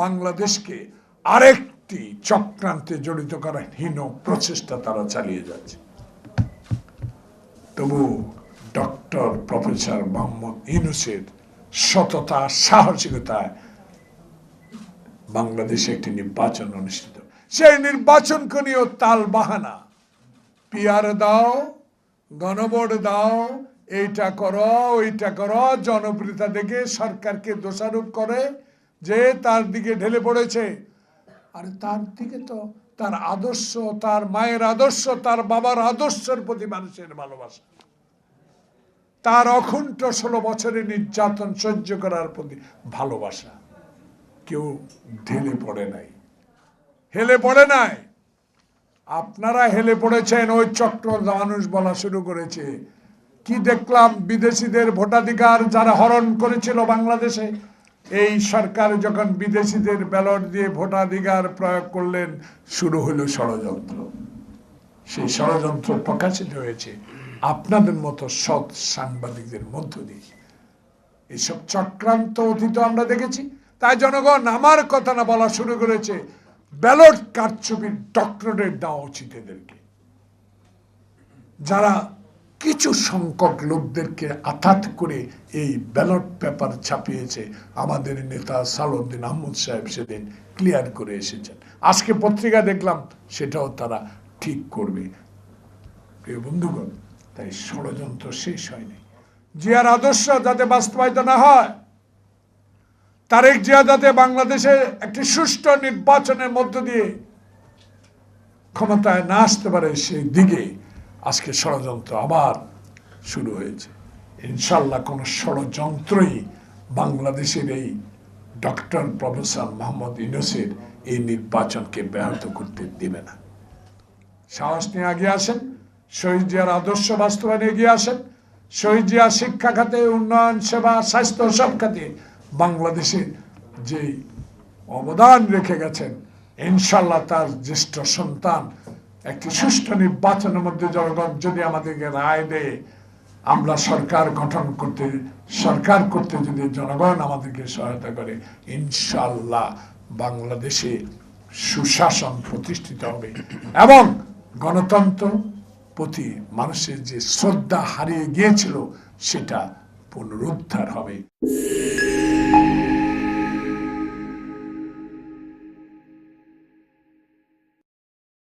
বাংলাদেশকে আরেকটি চক্রান্তে জড়িত করার হীন প্রচেষ্টা তারা চালিয়ে যাচ্ছে। তবু ডক্টর প্রফেসর মোহাম্মদ ইউনূসের সততা সাহসিকতায় বাংলাদেশে একটি নির্বাচন অনুষ্ঠিত। সেই নির্বাচনকে নিয়েও তাল বাহানা, পিআর দাও, গণভোট দাও, এইটা করো ওইটা করো, জনপ্রিয়তা দেখে সরকারকে দোষারোপ করে যে তার দিকে ঢেলে পড়েছে। আর তার দিকে তো তার আদর্শ, তার মায়ের আদর্শ, তার বাবার আদর্শের প্রতি মানুষের ভালোবাসা, তার অকুণ্ঠ 16 বছরের নির্যাতন সহ্য করার প্রতি ভালোবাসা, কেউ ঢেলে পড়ে নাই, হেলে পড়ে নাই। আপনারা হেলে পড়েছেন। ওই চক্র মানুষ বলা শুরু করেছে। কি দেখলাম, বিদেশিদের ভোটাধিকার যারা হরণ করেছিল বাংলাদেশে, এই সরকার যখন বিদেশিদের ব্যালট দিয়ে ভোটাধিকার প্রয়োগ করলেন, শুরু হলো ষড়যন্ত্র। সেই ষড়যন্ত্র প্রকাশিত হয়েছে আপনাদের মতো সৎ সাংবাদিকদের মধ্য দিয়ে। এইসব চক্রান্ত অতীত আমরা দেখেছি। তাই জনগণ আমার কথা না বলা শুরু করেছে, ব্যালট কারচুপির ডক্টরেট দেওয়া উচিত এদেরকে। যারা কিছু সংখ্যক লোকদেরকে আঘাত করে এই ব্যালট পেপার ছাপিয়েছে, আমাদের নেতা সালাউদ্দিন আহমদ সাহেব সেদিন ক্লিয়ার করে এসেছেন। আজকে পত্রিকা দেখলাম সেটাও তারা ঠিক করবে। প্রিয় বন্ধুগণ, তাই ষড়যন্ত্র শেষ হয়নি। জিয়ার আদর্শ যাতে বাস্তবায়িত না হয়, তারেক জিয়া যাতে বাংলাদেশে একটি সুষ্ঠু নির্বাচনের মধ্য দিয়ে ক্ষমতায় না আসতে পারে, সেই দিকে আজকে ষড়যন্ত্র আবার শুরু হয়েছে। ইনশাল্লাহ কোনো ষড়যন্ত্রই বাংলাদেশের এই ডক্টর প্রফেসর মোহাম্মদ ইউনূসের এই নির্বাচনকে ব্যাহত করতে দেবে না। সাহস নিয়ে এগিয়ে আসেন, শহীদ জিয়ার আদর্শ বাস্তবায়নে এগিয়ে আসেন। শহীদ জিয়া শিক্ষা খাতে, উন্নয়ন, সেবা, স্বাস্থ্য সব খাতে বাংলাদেশের যে অবদান রেখে গেছেন, ইনশাল্লাহ তার জ্যেষ্ঠ সন্তান একটি সুষ্ঠু নির্বাচনের মধ্যে জনগণ যদি আমাদেরকে রায় দেয়, আমরা সরকার গঠন করতে, সরকার করতে যদি জনগণ আমাদেরকে সহায়তা করে, ইনশাল্লাহ বাংলাদেশে সুশাসন প্রতিষ্ঠিত হবে এবং গণতন্ত্র প্রতি মানুষের যে শ্রদ্ধা হারিয়ে গিয়েছিল সেটা পুনরুদ্ধার হবে।